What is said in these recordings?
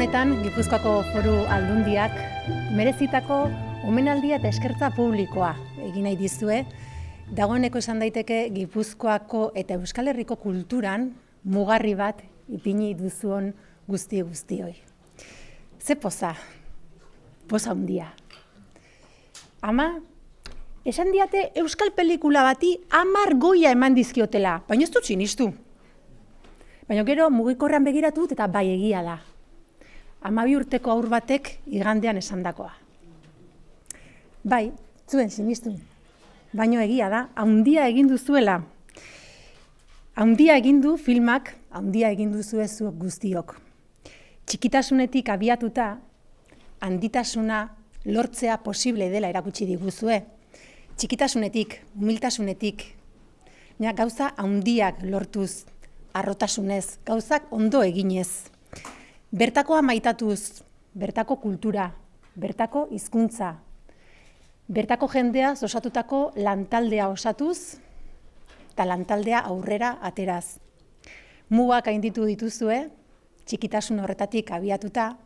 honetan, Gipuzkoako Foru Aldundiak merezitako omenaldia eta eskertza publikoa egin nahi dizue. Dagoeneko esan daiteke Gipuzkoako eta Euskal Herriko kulturan mugarri bat ipini duzuon guztioi. Ze poza handia. Ama, esan diate Euskal pelikula bati 10 goia eman dizkiotela, baina ez dut sinistu. Baina gero mugikorrean begiratut eta bai egia da. 12 urteko haur batek igandean esandakoa. Bai, zuen sinistu. Baina egia da, haundia egin duzuela. Haundia egin du filmak, haundia egin duzue zuok guztiok. Txikitasunetik abiatuta, handitasuna lortzea posible dela erakutsi diguzue. Txikitasunetik, humiltasunetik, gauza haundiak lortuz, harrotasunez, gauzak ondo eginez. Bertakoa maitatuz, bertako kultura, bertako hizkuntza, bertako jendea osatutako lantaldea osatuz, eta lantaldea aurrera ateraz. Mugak gainditu dituzue, txikitasun horretatik abiatuta,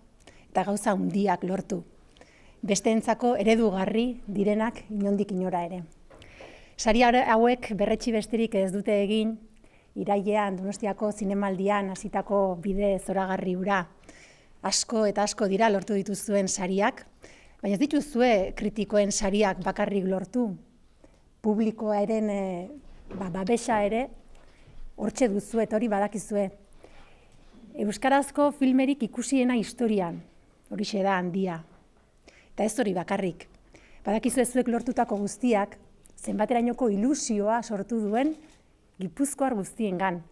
eta gauza handiak lortu. Besteentzako eredugarri direnak inondik inora ere. Sari hauek berretsi besterik ez dute egin, irailean Donostiako zinemaldian hasitako bide zoragarri hura. Asko eta asko dira lortu dituzuen sariak, baina ez dituzue kritikoen sariak bakarrik lortu. Publikoaren babesa ere hortxe duzue eta hori badakizue. Euskarazko filmerik ikusiena historian, horixe da handia. Eta ez hori bakarrik. Badakizue zuek lortutako guztiak, zenbaterainoko ilusioa sortu duen Gipuzkoar guztiengan.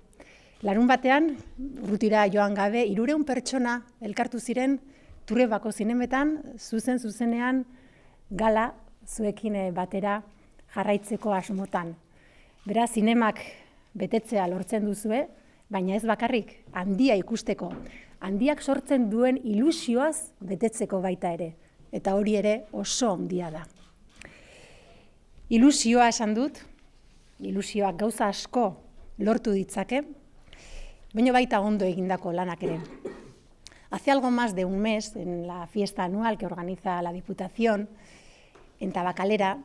Larun batean, urrutira joan gabe, 300 pertsona elkartu ziren Turebako zinemetan, zuzenean gala zuekin batera jarraitzeko asmotan. Beraz, zinemak betetzea lortzen duzue, baina ez bakarrik, handia ikusteko. Handiak sortzen duen ilusioaz betetzeko baita ere. Eta hori ere oso handia da. Ilusioa esan dut, ilusioak gauza asko lortu ditzake, baina baita ondo egindako lanak ere. Hace algo más de un mes, en la fiesta anual que organiza la Diputación en Tabacalera,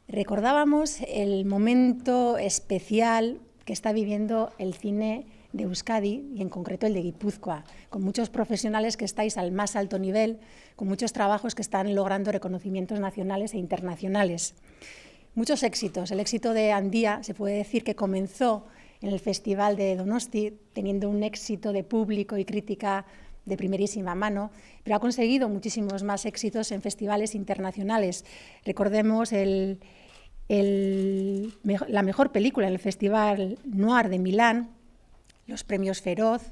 recordábamos el momento especial que está viviendo el cine de Euskadi y en concreto el de Guipúzcoa, con muchos profesionales que estáis al más alto nivel, con muchos trabajos que están logrando reconocimientos nacionales e internacionales. Muchos éxitos. El éxito de Handia se puede decir que comenzó en el Festival de Donosti, teniendo un éxito de público y crítica de primerísima mano, pero ha conseguido muchísimos más éxitos en festivales internacionales. Recordemos la mejor película en el Festival Noir de Milán, los premios Feroz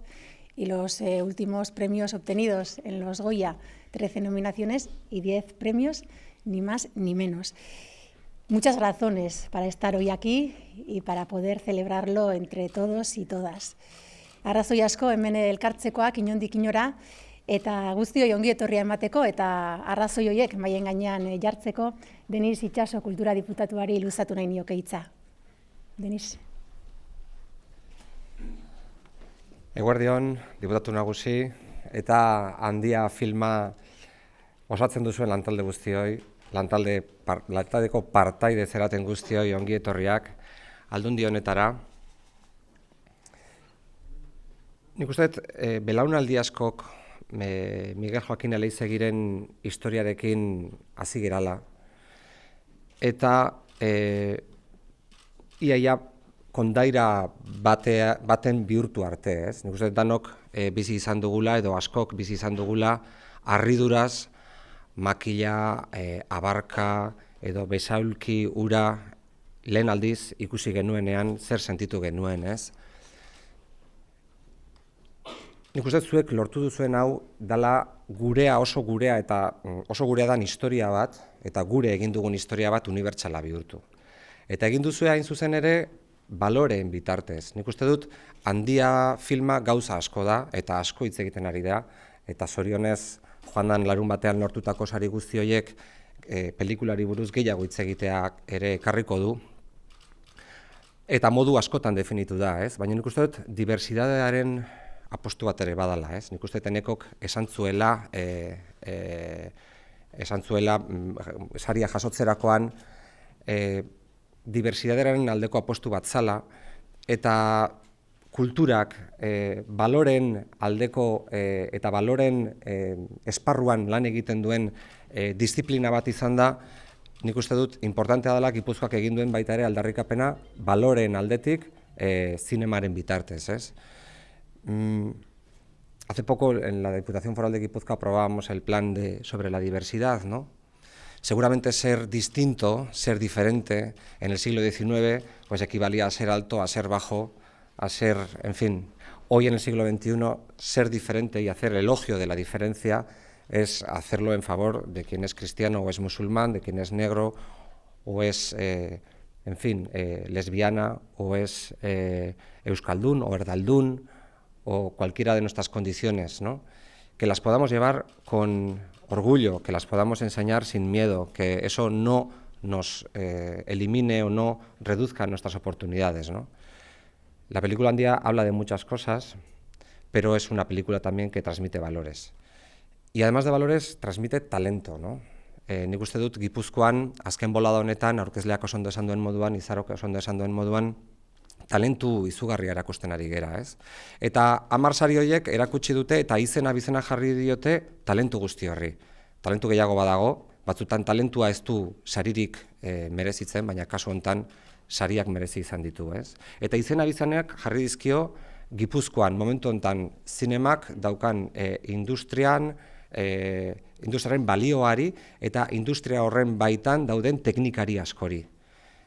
y los últimos premios obtenidos en los Goya, 13 nominaciones y 10 premios, ni más ni menos. Muchas razones para estar hoy aquí y para poder celebrarlo entre todos y todas. Arrazoi asko hemen elkartzekoak inondik inora, eta guztioi ongi etorria emateko eta arrazoi horiek mahaien gainean jartzeko, Denis Itxaso kultura diputatuari luzatu nahi nioke hitza. Denis. Eguerdion, diputatu nagusi, eta Handia filma osatzen duzuen lantalde guztioi, lantaldeko partaide zeraten guztioi ongi etorriak Aldundi honetara. Nik uste dut, belaunaldi askok Miguel Joaquin Eleizegiren historiarekin hasi gerala. Eta iaia kondaira baten bihurtu arte, ez? Nik uste dut danok bizi izan dugula edo askok bizi izan dugula harriduraz, makila, abarka edo besaulki ura lehen aldiz ikusi genuenean zer sentitu genuen, ez? Nik uste zuek lortu duzuen hau dala gurea, oso gurea eta oso gurea dan historia bat eta gure egin dugun historia bat unibertsala bihurtu. Eta egin duzue hain zuzen ere baloreen bitartez. Nik uste dut Handia filma gauza asko da eta asko hitz egiten ari da eta zorionez joan dan larun batean lortutako sari guzti horiek pelikulari buruz gehiago hitz egiteak ere ekarriko du. Eta modu askotan definitu da, ez? Baina nik uste dut diversitatearen apostu bat ere badala, ez? Nik uste Enekok esan zuela saria jasotzerakoan diversitatearen aldeko apostu bat zala, eta kulturak baloren aldeko eta baloren esparruan lan egiten duen disiplina bat izan da, nik uste dut importantea dela Gipuzkoak egin duen baita ere aldarrikapena baloren aldetik zinemaren bitartez, ez? Hace poco en la Diputación Foral de Guipúzcoa aprobábamos el plan sobre la diversidad, ¿no? Seguramente ser distinto, ser diferente en el siglo XIX, pues equivalía a ser alto, a ser bajo, a ser, en fin, hoy en el siglo XXI, ser diferente y hacer elogio de la diferencia es hacerlo en favor de quien es cristiano o es musulmán, de quien es negro o es, en fin, lesbiana o es euskaldún o erdaldún o cualquiera de nuestras condiciones, ¿no? Que las podamos llevar con orgullo, que las podamos enseñar sin miedo, que eso no nos elimine o no reduzca nuestras oportunidades, ¿no? La película Handia habla de muchas cosas, pero es una película también que transmite valores. Y además de valores, transmite talento, ¿no? Nik uste dut Gipuzkoan, azken bolada honetan, aurkezleak oso ondo esan duen moduan, Izarok oso ondo esan duen moduan, talentu izugarria erakusten ari gera, ez? Eta 10 sari horiek erakutsi dute eta izena jarri diote talentu guzti horri. Talentu gehiago badago, batzutan talentua ez du saririk merezitzen, baina kasu honetan sariak merezi izan ditu, ez? Eta izenak jarri dizkio Gipuzkoan momentu honetan zinemak daukan industriaren balioari eta industria horren baitan dauden teknikari askori.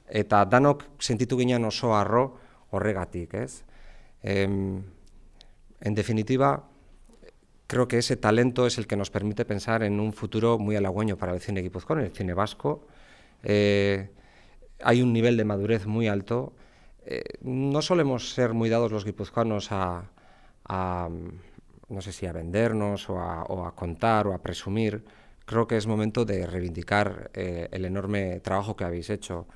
Eta danok sentitu ginen oso harro horregatik, ez? En definitiva, creo que ese talento es el que nos permite pensar en un futuro muy halagüeño para el cine guipuzcoano, el cine vasco. Hay un nivel de madurez muy alto. No solemos ser muy dados los guipuzcoanos a no sé si a vendernos o a contar o a presumir. Creo que es momento de reivindicar el enorme trabajo que habéis hecho.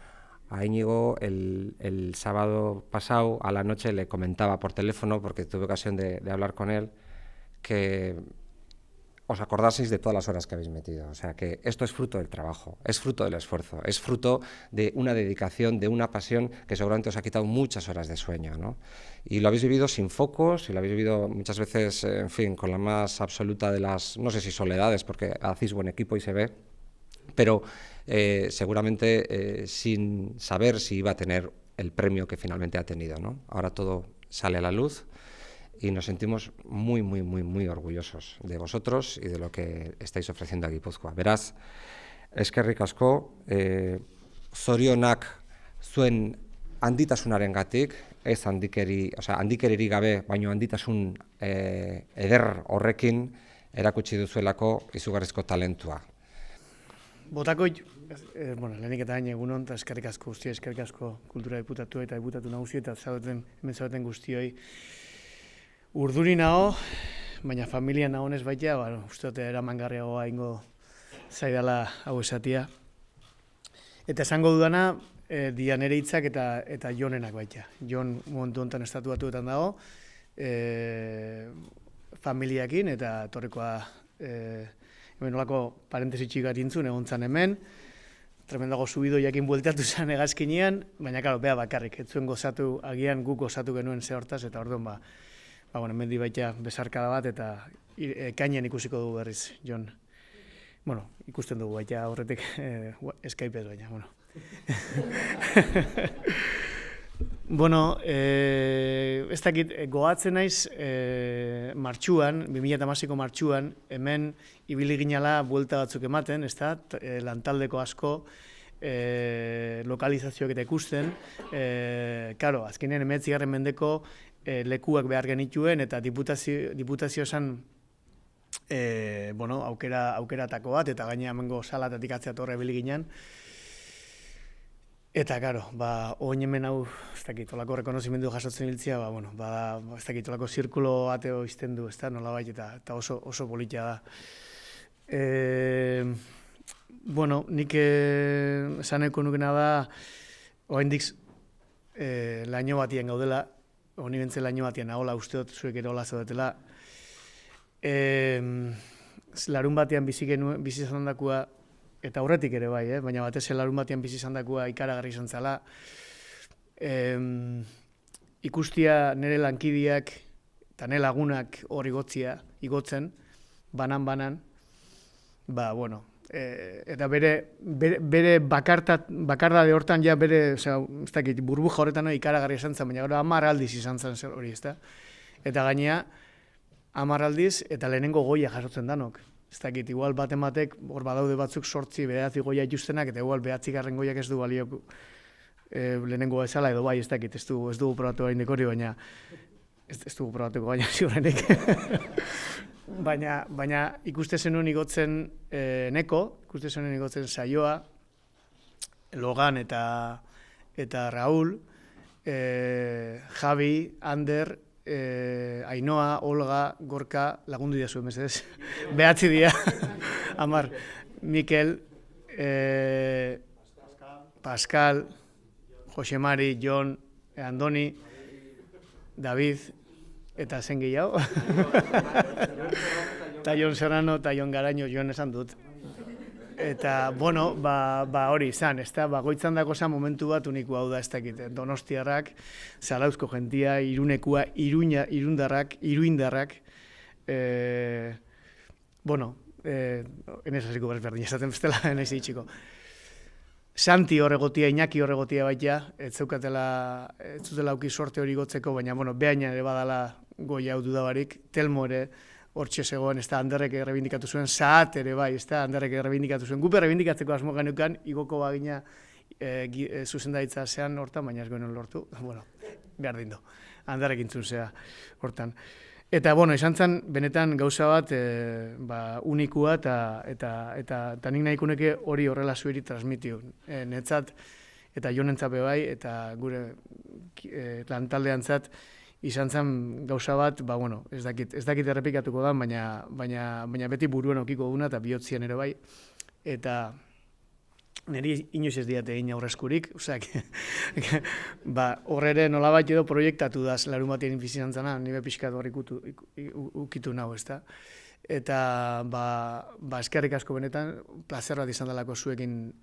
A Íñigo el sábado pasado a la noche le comentaba por teléfono, porque tuve ocasión de hablar con él, que os acordaseis de todas las horas que habéis metido. O sea, que esto es fruto del trabajo, es fruto del esfuerzo, es fruto de una dedicación, de una pasión que seguramente os ha quitado muchas horas de sueño, ¿no? Y lo habéis vivido sin focos, y lo habéis vivido muchas veces, en fin, con la más absoluta de las, no sé si soledades, porque hacéis buen equipo y se ve, pero seguramente sin saber si iba a tener el premio que finalmente ha tenido, ¿no? Ahora todo sale a la luz y nos sentimos muy, muy, muy, muy orgullosos de vosotros y de lo que estáis ofreciendo a Gipuzkoa. Beraz, eskerrik asko, zorionak zuen handitasunarengatik, ez handikeririk gabe, baino handitasun eder horrekin erakutsi duzuelako izugarrizko talentua. Botako, lehenik eta hain egunon, eta eskerrik asko guztioi, eskerrik asko kultura diputatu eta diputatu nagusi eta hemen zaudeten guztioi. Urduri nago, baina familia nagonez baita, uste dute eramangarriagoa ingo zaidala hau esatia. Eta esango dudana, dia nere hitzak eta Jonenak baita. Jon momentu honetan estatu batuetan dago, familiakin eta torrekoa hemen olako parentesi txikat intzun, egon zan hemen, tremendago subidoiakin bueltatu zen hegazkinean, baina, karo, beha bakarrik, ez zuen gozatu, agian guk gozatu genuen ze hortaz, eta orduan, hemendi baita besarkada bat, eta ekainean ikusiko dugu berriz, Jon. Bueno, ikusten dugu baita horretik Skype ez baina, bueno. Bueno, ez dakit, gogatzen naiz martxuan, 2008ko martxuan, hemen ibili ginala buelta batzuk ematen, ez da, lantaldeko asko, lokalizazioak eta ikusten. Karo, azkenean 19. mendeko lekuak behar genituen eta diputazio esan aukeratako bat, eta gaina hemengo salatatik atzea torre ibili ginen. Eta, karo, oin hemen hau, ez dakit, olako rekonozimendu jasotzen hiltzia, ez dakit, olako zirkulo ateo izten du, ez da, nolabait, eta oso politia da. Nik esaneko nukena da, oraindik laino batien gaudela, honi bentzela ino batean, ahola usteot zuek ere hola zaudetela. Larun batean bizi izan dakua, eta aurretik ere bai, baina batez larun batean bizi izan dakua ikaragarri izan zela. Ikustia nire lankidiak eta nire lagunak hor igotzen, banan, bueno, eta bere bakardade hortan ja bere, ez dakit, burbuja horretan ikaragarri izan zen, baina gero 10 aldiz izan zen zer hori, ezta? Eta gainea, 10 aldiz eta lehenengo goia jasotzen danok. Ez dakit, igual batek, hor badaude batzuk 8, 9 goia ituztenak, eta igual 9. goiak ez du balio lehenengo bezala edo bai, ez dakit, ez dugu probatu hain dekori, baina ez dugu probatuko baina ziurrenik. Baina ikuste zenuen igotzen ikuste zenuen igotzen Saioa, Logan eta Raúl, Javi, Ander, Ainhoa, Olga, Gorka, lagundu dira zuen, mesedez, 9 dira, 10, Mikel, Pascal, Jose Mari, Jon, Andoni, David, eta zen gehiago. Eta Jon Serrano, eta Jon Garaño, Jon esan dut. Eta, bueno, hori izan, ez da, goitzan dako zen momentu bat uniku hau da, ez dakit, Donostiarrak, Zarauzko jentia, Irunekua, Iruindarrak, bueno, enez hasiko berberdin, esaten bestela, enaiz itxiko. Santi horregotia, Iñaki horregotia baita, ez zutela auki sorte hori gotzeko, baina, bueno, behaina ere badala goia hau dudabarik, Telmo ere, hortxe zegoen, ez da, Anderrek errebindikatu zuen, Saat ere bai, ez da, Anderrek errebindikatu zuen, gupe errebindikatzeko asmo genukan, igoko bagina zuzendaritza zean hortan, baina ez goen lortu, bueno, behar dindo, Anderrek intzun zea hortan. Eta, bueno, izan zen, benetan gauza bat unikua eta nik nahiko neke hori horrela zueri transmitiu. Netzat, eta Jonentzat bai, eta gure lantaldeantzat, izan zen gauza bat, bueno, ez dakit errepikatuko da, baina beti buruen okiko duna eta bihotzien ere bai. Eta niri inoiz ez diate egin aurreskurik, oseak, horre ere nolabait edo proiektatu da larun batien bizizan zana, nire pixkat hor ukitu nago, ez da. Eta, eskerrik asko benetan, plazer bat izan dalako zuekin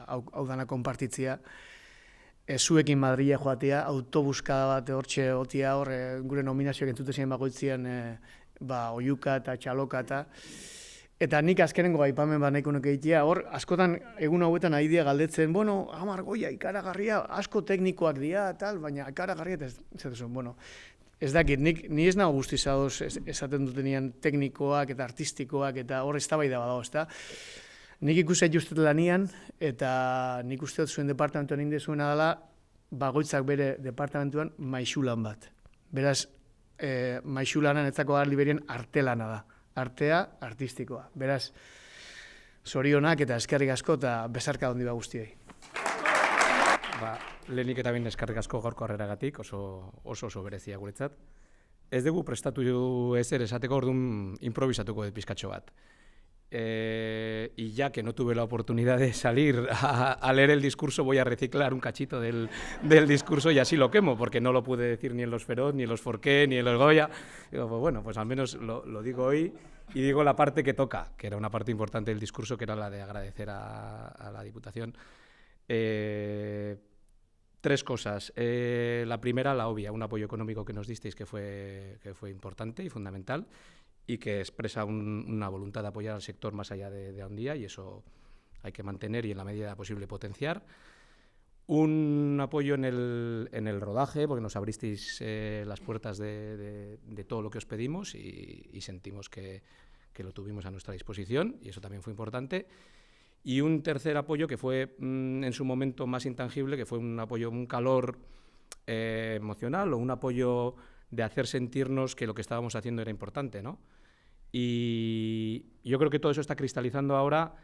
hau dana konpartitzia, zuekin Madrila joatea, autobuskada bat hortxe otia hor, gure nominazioak entzute ziren bagoitzien oiuka eta txaloka eta nik azkenengo aipamen bat nahiko nuke egitea, hor, askotan egun hauetan ari dira galdetzen, bueno, 10 goia ikaragarria, asko teknikoak dira, tal, baina ikaragarria, bueno, ez dakit, ni ez nago guztiz adoz esaten dutenean teknikoak eta artistikoak, eta hor eztabaida badago, ezta? Nik ikusten justet lanian, eta nik uste dut zuen departamentuan inde zuena dela, bagoitzak bere departamentuan maixulan bat. Beraz, maixulanan etzako liberien artelana da. Artea, artistikoa. Beraz, zorionak eta eskerrik asko eta bezarka ondi guztiei. Lehenik eta bain eskerrik asko gaurko harreragatik, oso berezia guretzat. Ez dugu prestatu ezer esateko, orduan improvisatuko dut pizkatxo bat. Y ya que no tuve la oportunidad de salir a leer el discurso, voy a reciclar un cachito del discurso y así lo quemo, porque no lo pude decir ni en los Feroz, ni en los Forqué, ni en los Goya. Digo, pues bueno, pues al menos lo digo hoy y digo la parte que toca, que era una parte importante del discurso, que era la de agradecer a la Diputación. 3 cosas. La primera, la obvia, un apoyo económico que nos disteis que fue importante y fundamental, y que expresa una voluntad de apoyar al sector más allá de un día, y eso hay que mantener y en la medida posible potenciar. Un apoyo en el rodaje, porque nos abristeis las puertas de todo lo que os pedimos y sentimos que lo tuvimos a nuestra disposición, y eso también fue importante. Y un tercer apoyo que fue en su momento más intangible, que fue un apoyo, un calor emocional, o un apoyo de hacer sentirnos que lo que estábamos haciendo era importante, ¿no? Y yo creo que todo eso está cristalizando ahora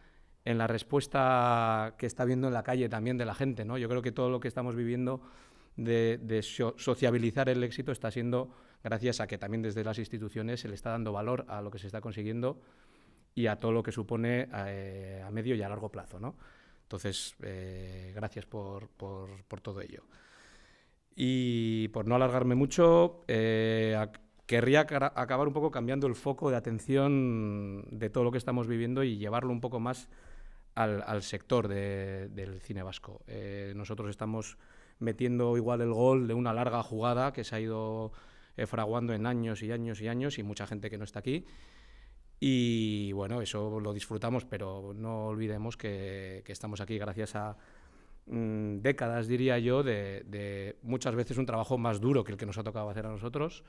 en la respuesta que está viendo en la calle también de la gente, ¿no? Yo creo que todo lo que estamos viviendo de sociabilizar el éxito está siendo gracias a que también desde las instituciones se le está dando valor a lo que se está consiguiendo y a todo lo que supone a medio y a largo plazo, ¿no? Entonces, gracias por todo ello. Y por no alargarme mucho, querría acabar un poco cambiando el foco de atención de todo lo que estamos viviendo y llevarlo un poco más al sector del cine vasco. Nosotros estamos metiendo igual el gol de una larga jugada que se ha ido fraguando en años y años y años, y mucha gente que no está aquí. Y bueno, eso lo disfrutamos, pero no olvidemos que estamos aquí gracias a décadas, diría yo, de muchas veces un trabajo más duro que el que nos ha tocado hacer a nosotros,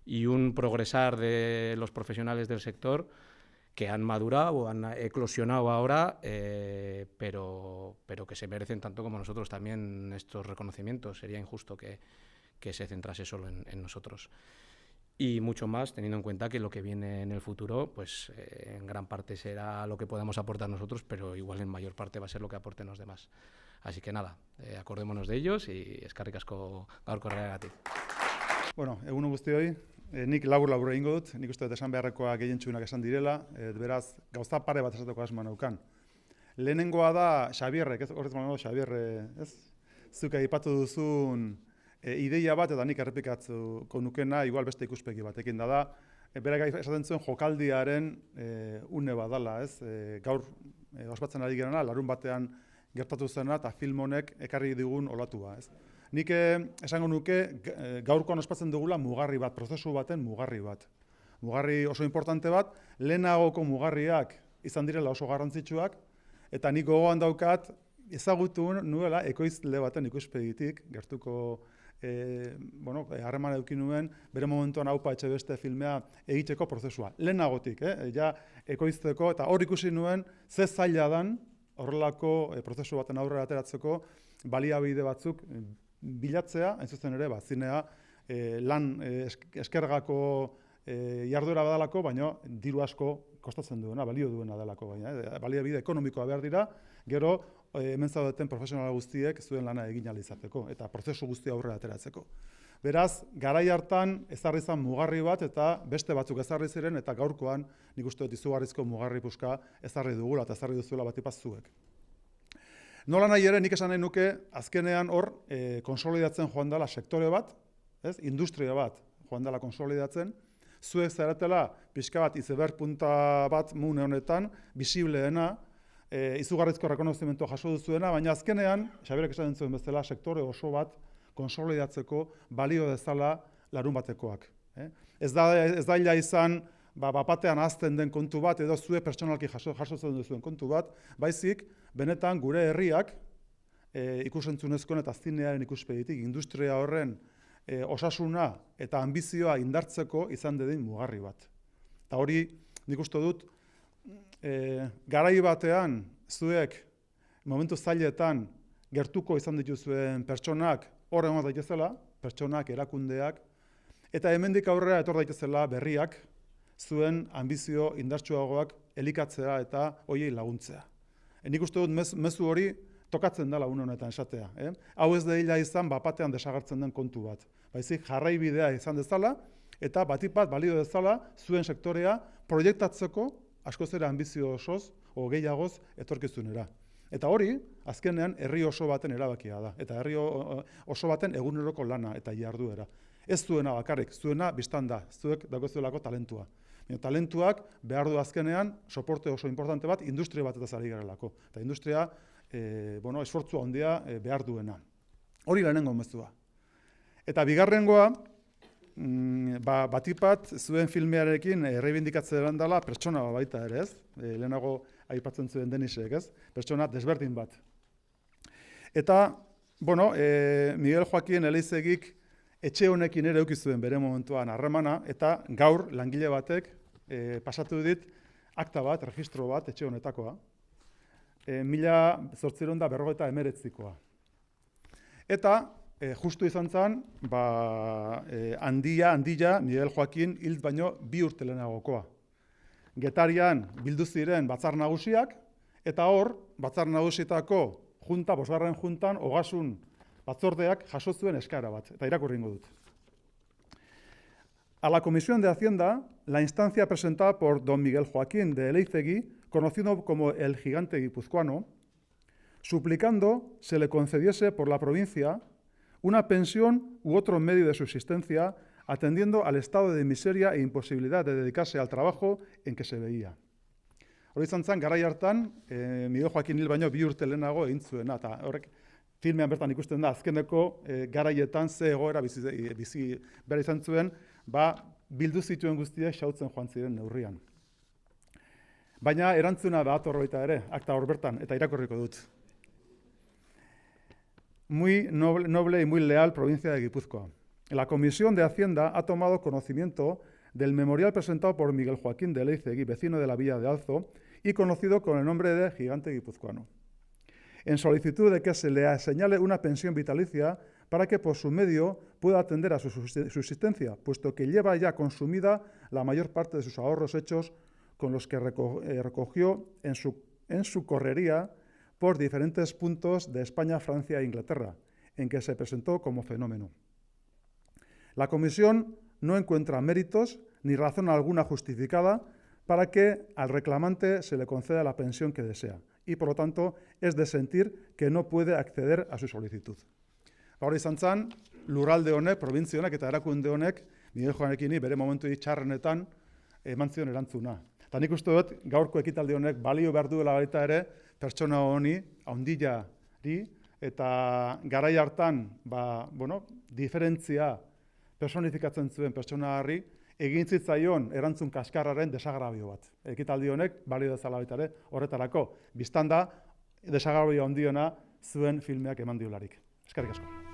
y un progresar de los profesionales del sector que han madurado, han eclosionado ahora, pero que se merecen tanto como nosotros también estos reconocimientos. Sería injusto que se centrase solo en nosotros. Y mucho más, teniendo en cuenta que lo que viene en el futuro, pues en gran parte será lo que podamos aportar nosotros, pero igual en mayor parte va a ser lo que aporten los demás. Así que nada, acordémonos de ellos y eskerrik asko gaurko horregatik. Bueno, egun guztioi, nik labur egingo dut, nik uste dut esan beharrekoa gehientsunak esan direla, beraz, gauza pare bat esateko asmoa neukan. Lehenengoa da Xabierrek, horrez manago Xabier, ez? Zuk aipatu duzun ideia bat, eta nik errepikatuko nukena, igual beste ikuspegi batekin da, berak esaten zuen jokaldiaren une badala, ez? Gaur ospatzen ari gerana, larun batean gertatu zena eta film honek ekarri digun olatua, ez? Nik esango nuke gaurkoan ospatzen dugula mugarri bat, prozesu baten mugarri bat. Mugarri oso importante bat, lehenagoko mugarriak izan direla oso garrantzitsuak, eta nik gogoan daukat ezagutu nuela ekoizle baten ikuspegitik, gertuko harreman eduki nuen, bere momentuan Aupa Etxebeste filmea egiteko prozesua. Lehenagotik, ja ekoizteko, eta hor ikusi nuen ze zaila dan horrelako prozesu baten aurrera ateratzeko baliabide batzuk bilatzea, hain zuzen ere, zinea lan eskergako jarduera badalako, baina diru asko kostatzen duena, balio duena delako, baina baliabide ekonomikoa behar dira, gero hemen zaudeten profesionala guztiek zuen lana egin ahal izateko, eta prozesu guztia aurrera ateratzeko. Beraz, garai hartan ezarri zen mugarri bat, eta beste batzuk ezarri ziren, eta gaurkoan nik uste dut izugarrizko mugarri puska ezarri dugula, eta ezarri duzuela batipaz zuek. Nola nahi ere, nik esan nahi nuke, azkenean hor, konsolidatzen joan dela sektore bat, industria bat joan dela konsolidatzen, zuek zaretela, pixka bat izeberg punta bat mune honetan, bisibleena, izugarrizko rekonozimentua jaso duzuena, baina azkenean, Xabierek esaten zuen bezala, sektore oso bat konsolidatzeko balio dezala larun batekoak. Ez da ila izan, bapatean azten den kontu bat, edo zue pertsonalki jasotzen duzuen kontu bat, baizik, benetan gure herriak ikusentzunezkoen eta zinearen ikuspegitik, industria horren osasuna eta ambizioa indartzeko izan dedin mugarri bat. Eta hori, nik uste dut, garai batean zuek momentu zailetan gertuko izan dituzuen pertsonak hor egon daitezela, pertsonak, erakundeak, eta hemendik aurrera etor daitezela berriak zuen ambizio indartsuagoak elikatzea eta hoiei laguntzea. Nik uste dut mezu hori tokatzen dela une honetan esatea. Hau ez da izan bapatean desagertzen den kontu bat. Baizik jarraibidea izan dezala eta batik bat balio dezala zuen sektorea proiektatzeko askoz ere ambizio osoz o gehiagoz etorkizunera. Eta hori, azkenean, herri oso baten erabakia da. Eta herri oso baten eguneroko lana eta jarduera. Ez zuena bakarrik, zuena biztan da, zuek dagozuelako talentua. Talentuak behar du azkenean, soporte oso importante bat, industria bat eta zari garelako. Eta industria, esfortzua handia behar duena. Hori lehenengo mezua. Eta bigarrengoa, batipat zuen filmearekin erreibindikatzen dela pertsona baita ere, ez? Lehenago aipatzen zuen Denisek, ez? Pertsona desberdin bat. Eta, Miguel Joaquin Eleizegik etxe honekin ere eduki zuen bere momentuan harremana, eta gaur langile batek pasatu dit akta bat, registro bat etxe honetakoa, 1859koa. Eta justu izan zen, handia Miguel Joaquin hil baino 2 urte lehenagokoa. Getarian bildu ziren batzar nagusiak, eta hor, batzar nagusietako junta, 5. juntan, ogasun batzordeak jaso zuen eskaera bat, eta irakurringo dut. A la Comisión de Hacienda, la instancia presentada por don Miguel Joaquín de Eleizegui, conocido como el gigante guipuzcoano, suplicando se le concediese por la provincia una pensión u otro medio de subsistencia, atendiendo al estado de miseria e imposibilidad de dedicarse al trabajo en que se veía. Hori izan zen, garai hartan, Miguel Joaquin hil baino 2 urte lehenago egin zuena, eta horrek filmean bertan ikusten da, azkeneko garaietan ze egoera bizi behar izan zuen, bildu zituen guztiak xautzen joan ziren neurrian. Baina erantzuna dator baita ere, akta hor bertan, eta irakurriko dut. Muy noble y muy leal provincia de Guipúzcoa. La Comisión de Hacienda ha tomado conocimiento del memorial presentado por Miguel Joaquín de Leizegui, vecino de la villa de Alzo, y conocido con el nombre de Gigante Guipuzcoano, en solicitud de que se le señale una pensión vitalicia para que por su medio pueda atender a su subsistencia, puesto que lleva ya consumida la mayor parte de sus ahorros hechos con los que recogió en su correría por diferentes puntos de España, Francia e Inglaterra, en que se presentó como fenómeno. La Comisión no encuentra méritos ni razón alguna justificada para que al reclamante se le conceda la pensión que desea y, por lo tanto, es de sentir que no puede acceder a su solicitud. Hori izan zen, lurralde honek, probintzia honek eta erakunde honek, Miguel Joaquini bere momentu txarrenetan eman zion erantzuna. Eta nik uste dut, gaurko ekitaldi honek balio behar duela baita ere, pertsona honi, haundilari, eta garai hartan, diferentzia personifikatzen zuen pertsona harri, egin zitzaion erantzun kaskarraren desagrabio bat. Ekitaldi honek balio dezala baita ere horretarako. Bistan da, desagrabio handiena zuen filmeak eman diolarik. Eskerrik asko.